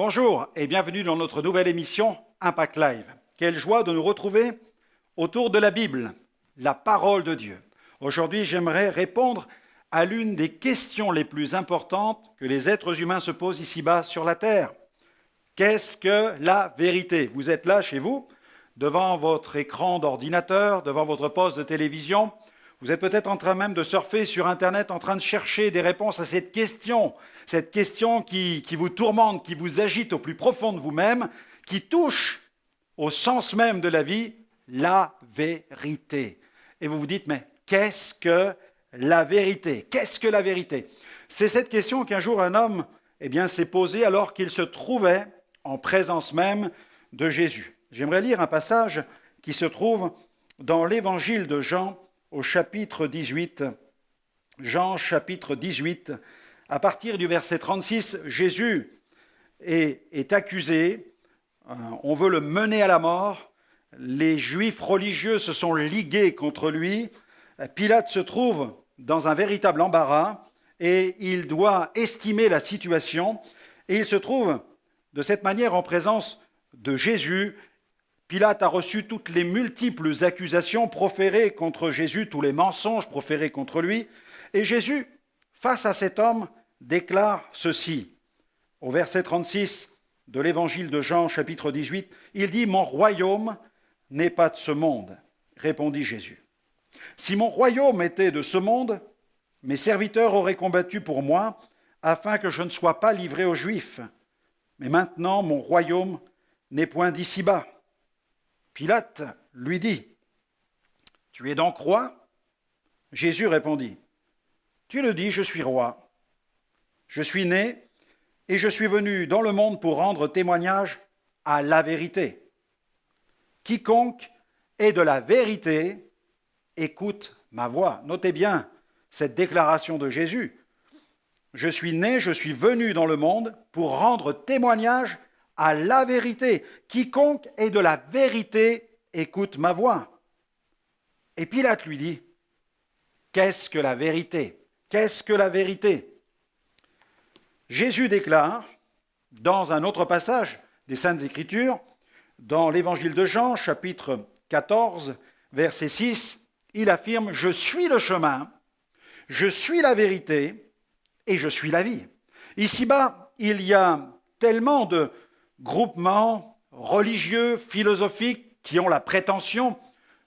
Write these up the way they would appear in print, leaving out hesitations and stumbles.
Bonjour et bienvenue dans notre nouvelle émission Impact Live. Quelle joie de nous retrouver autour de la Bible, la parole de Dieu. Aujourd'hui, j'aimerais répondre à l'une des questions les plus importantes que les êtres humains se posent ici-bas sur la terre. Qu'est-ce que la vérité? Vous êtes là chez vous, devant votre écran d'ordinateur, devant votre poste de télévision. Vous êtes peut-être en train même de surfer sur Internet, en train de chercher des réponses à cette question qui vous tourmente, qui vous agite au plus profond de vous-même, qui touche au sens même de la vie, la vérité. Et vous vous dites, mais qu'est-ce que la vérité? Qu'est-ce que la vérité? C'est cette question qu'un jour un homme s'est posée alors qu'il se trouvait en présence même de Jésus. J'aimerais lire un passage qui se trouve dans l'évangile de Jean au chapitre 18. Jean chapitre 18, à partir du verset 36, Jésus est accusé, on veut le mener à la mort, les Juifs religieux se sont ligués contre lui, Pilate se trouve dans un véritable embarras et il doit estimer la situation et il se trouve de cette manière en présence de Jésus. Pilate a reçu toutes les multiples accusations proférées contre Jésus, tous les mensonges proférés contre lui, et Jésus, face à cet homme, déclare ceci. Au verset 36 de l'évangile de Jean, chapitre 18, il dit « Mon royaume n'est pas de ce monde », répondit Jésus. « Si mon royaume était de ce monde, mes serviteurs auraient combattu pour moi, afin que je ne sois pas livré aux Juifs. Mais maintenant, mon royaume n'est point d'ici-bas. » Pilate lui dit, « Tu es donc roi ?» Jésus répondit, « Tu le dis, je suis roi. Je suis né et je suis venu dans le monde pour rendre témoignage à la vérité. Quiconque est de la vérité, écoute ma voix. » Notez bien cette déclaration de Jésus. « Je suis né, je suis venu dans le monde pour rendre témoignage à la vérité. Quiconque est de la vérité, écoute ma voix. » Et Pilate lui dit, « Qu'est-ce que la vérité? Qu'est-ce que la vérité ?» Jésus déclare, dans un autre passage des Saintes Écritures, dans l'Évangile de Jean, chapitre 14, verset 6, il affirme « Je suis le chemin, je suis la vérité et je suis la vie. » Ici-bas, il y a tellement de groupements religieux, philosophiques, qui ont la prétention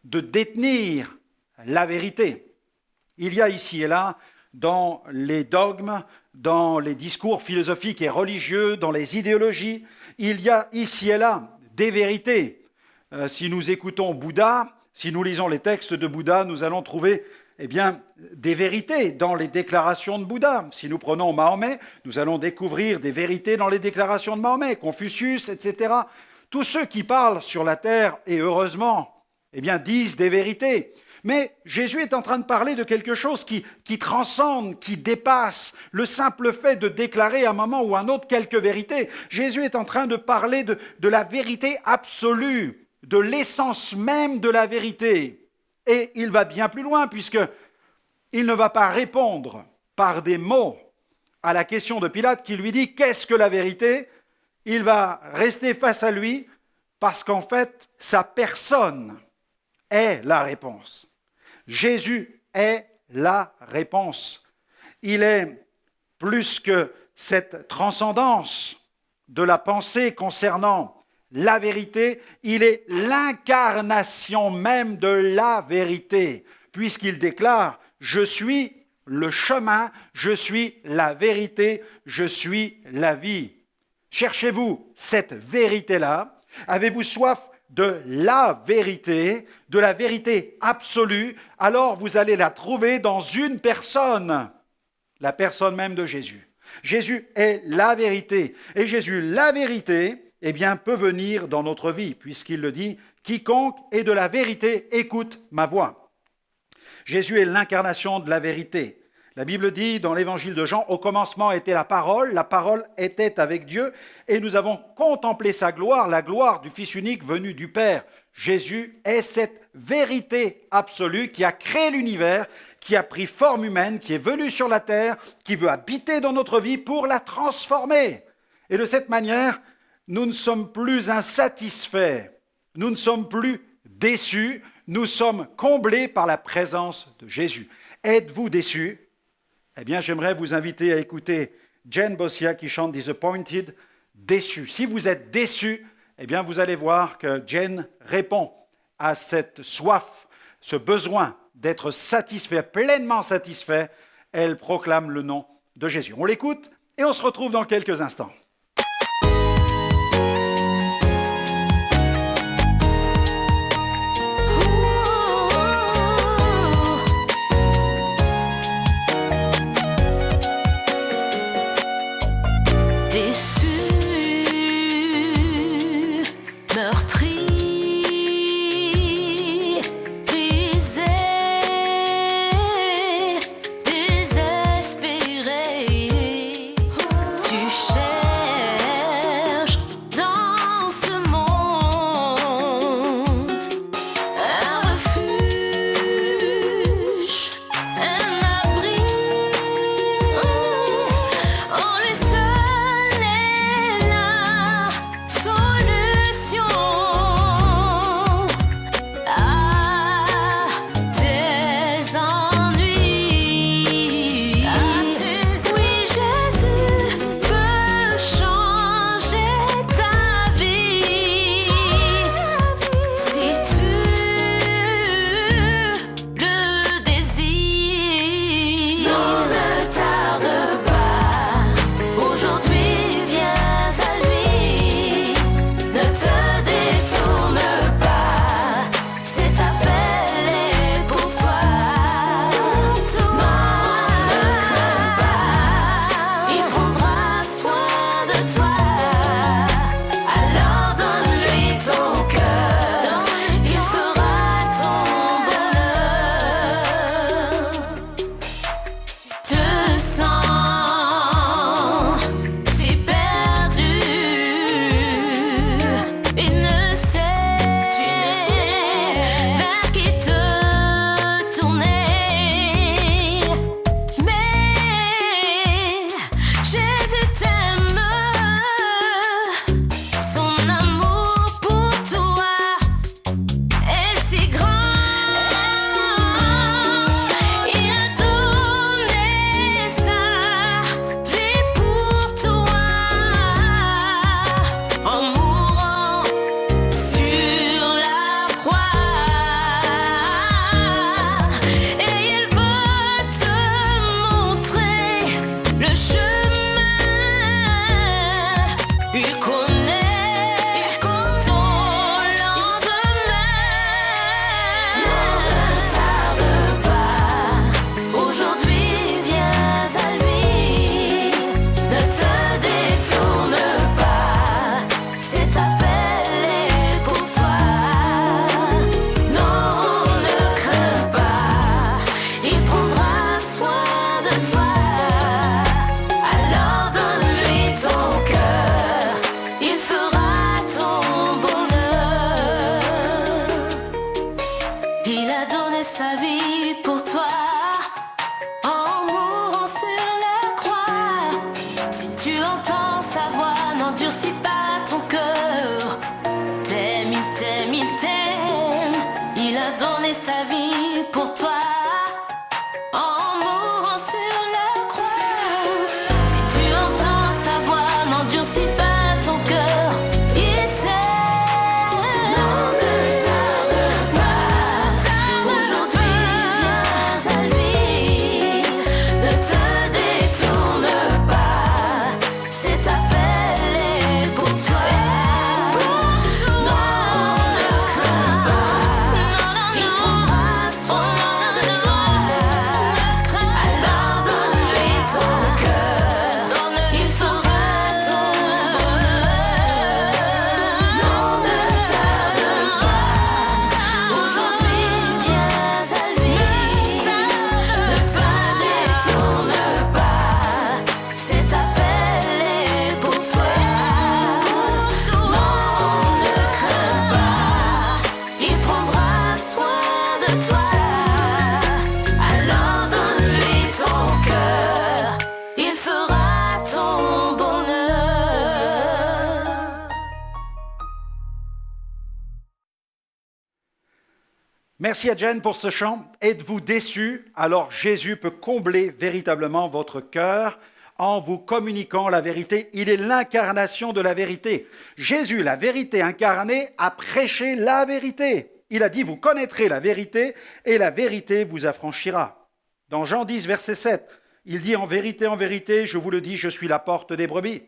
de détenir la vérité. Il y a ici et là, dans les dogmes, dans les discours philosophiques et religieux, dans les idéologies, il y a ici et là des vérités. Si nous écoutons Bouddha, si nous lisons les textes de Bouddha, nous allons trouver des vérités dans les déclarations de Bouddha. Si nous prenons Mahomet, nous allons découvrir des vérités dans les déclarations de Mahomet, Confucius, etc. Tous ceux qui parlent sur la terre, et heureusement, disent des vérités. Mais Jésus est en train de parler de quelque chose qui transcende, qui dépasse le simple fait de déclarer à un moment ou à un autre quelques vérités. Jésus est en train de parler de la vérité absolue, de l'essence même de la vérité. Et il va bien plus loin, puisqu'il ne va pas répondre par des mots à la question de Pilate qui lui dit « Qu'est-ce que la vérité ?» Il va rester face à lui parce qu'en fait, sa personne est la réponse. Jésus est la réponse. Il est plus que cette transcendance de la pensée concernant la vérité, il est l'incarnation même de la vérité, puisqu'il déclare « Je suis le chemin, je suis la vérité, je suis la vie ». Cherchez-vous cette vérité-là? Avez-vous soif de la vérité absolue? Alors vous allez la trouver dans une personne, la personne même de Jésus. Jésus est la vérité. Et Jésus, la vérité, peut venir dans notre vie, puisqu'il le dit, « Quiconque est de la vérité, écoute ma voix ». Jésus est l'incarnation de la vérité. La Bible dit dans l'évangile de Jean, « Au commencement était la parole était avec Dieu, et nous avons contemplé sa gloire, la gloire du Fils unique venu du Père. » Jésus est cette vérité absolue qui a créé l'univers, qui a pris forme humaine, qui est venu sur la terre, qui veut habiter dans notre vie pour la transformer. Et de cette manière, nous ne sommes plus insatisfaits, nous ne sommes plus déçus, nous sommes comblés par la présence de Jésus. Êtes-vous déçus? Eh bien, j'aimerais vous inviter à écouter Jane Bossia qui chante Disappointed, déçu. Si vous êtes déçu, eh bien, vous allez voir que Jane répond à cette soif, ce besoin d'être satisfait, pleinement satisfait. Elle proclame le nom de Jésus. On l'écoute et on se retrouve dans quelques instants. Merci à Jen pour ce chant. Êtes-vous déçus? Alors Jésus peut combler véritablement votre cœur en vous communiquant la vérité. Il est l'incarnation de la vérité. Jésus, la vérité incarnée, a prêché la vérité. Il a dit, vous connaîtrez la vérité et la vérité vous affranchira. Dans Jean 10, verset 7, il dit, en vérité, je vous le dis, je suis la porte des brebis.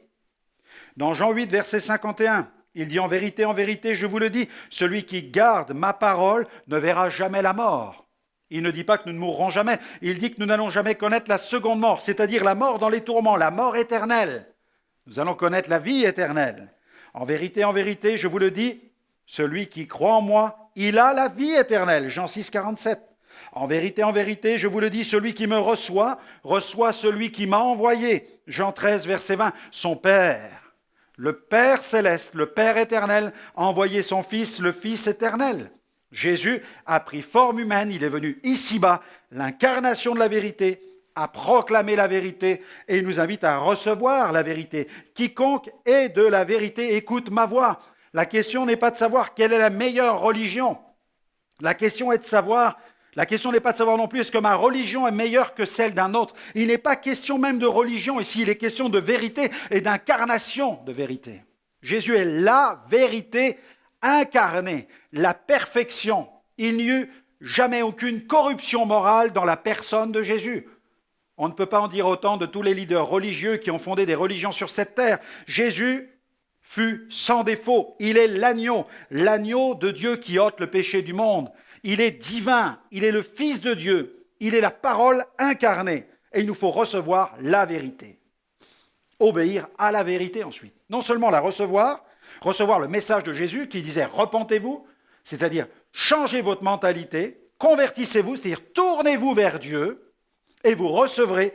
Dans Jean 8, verset 51, il dit, en vérité, je vous le dis, celui qui garde ma parole ne verra jamais la mort. Il ne dit pas que nous ne mourrons jamais, il dit que nous n'allons jamais connaître la seconde mort, c'est-à-dire la mort dans les tourments, la mort éternelle. Nous allons connaître la vie éternelle. En vérité, je vous le dis, celui qui croit en moi, il a la vie éternelle. Jean 6, 47. En vérité, je vous le dis, celui qui me reçoit, reçoit celui qui m'a envoyé. Jean 13, verset 20. Son Père, le Père céleste, le Père éternel, a envoyé son Fils, le Fils éternel. Jésus a pris forme humaine, il est venu ici-bas, l'incarnation de la vérité, a proclamé la vérité et il nous invite à recevoir la vérité. Quiconque est de la vérité écoute ma voix. La question n'est pas de savoir quelle est la meilleure religion. La question n'est pas de savoir non plus est-ce que ma religion est meilleure que celle d'un autre. Il n'est pas question même de religion ici, il est question de vérité et d'incarnation de vérité. Jésus est la vérité incarnée, la perfection. Il n'y eut jamais aucune corruption morale dans la personne de Jésus. On ne peut pas en dire autant de tous les leaders religieux qui ont fondé des religions sur cette terre. Jésus fut sans défaut. Il est l'agneau de Dieu qui ôte le péché du monde. Il est divin, il est le Fils de Dieu, il est la parole incarnée. Et il nous faut recevoir la vérité. Obéir à la vérité ensuite. Non seulement la recevoir le message de Jésus qui disait « repentez-vous », c'est-à-dire changez votre mentalité, convertissez-vous, c'est-à-dire tournez-vous vers Dieu et vous recevrez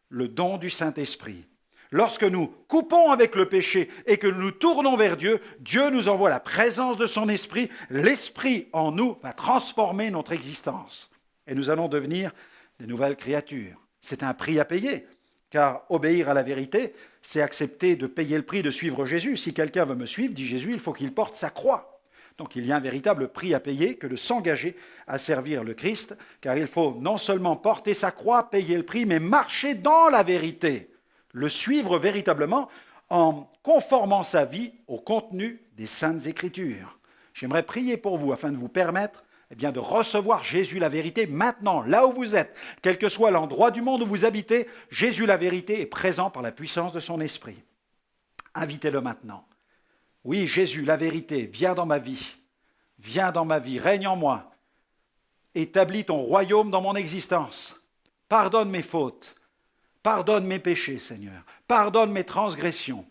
le don du Saint-Esprit. Lorsque nous coupons avec le péché et que nous nous tournons vers Dieu, Dieu nous envoie la présence de son Esprit. L'Esprit en nous va transformer notre existence. Et nous allons devenir des nouvelles créatures. C'est un prix à payer, car obéir à la vérité, c'est accepter de payer le prix de suivre Jésus. Si quelqu'un veut me suivre, dit Jésus, il faut qu'il porte sa croix. Donc il y a un véritable prix à payer que de s'engager à servir le Christ, car il faut non seulement porter sa croix, payer le prix, mais marcher dans la vérité. Le suivre véritablement en conformant sa vie au contenu des Saintes Écritures. J'aimerais prier pour vous afin de vous permettre de recevoir Jésus la vérité maintenant, là où vous êtes. Quel que soit l'endroit du monde où vous habitez, Jésus la vérité est présent par la puissance de son Esprit. Invitez-le maintenant. Oui, Jésus, la vérité, viens dans ma vie. Viens dans ma vie, règne en moi. Établis ton royaume dans mon existence. Pardonne mes fautes. Pardonne mes péchés, Seigneur. Pardonne mes transgressions.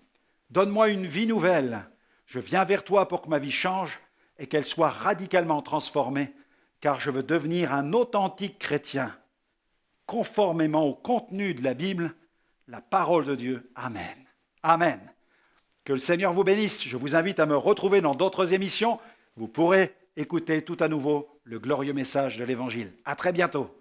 Donne-moi une vie nouvelle. Je viens vers toi pour que ma vie change et qu'elle soit radicalement transformée, car je veux devenir un authentique chrétien, conformément au contenu de la Bible, la parole de Dieu. Amen. Amen. Que le Seigneur vous bénisse. Je vous invite à me retrouver dans d'autres émissions. Vous pourrez écouter tout à nouveau le glorieux message de l'Évangile. À très bientôt.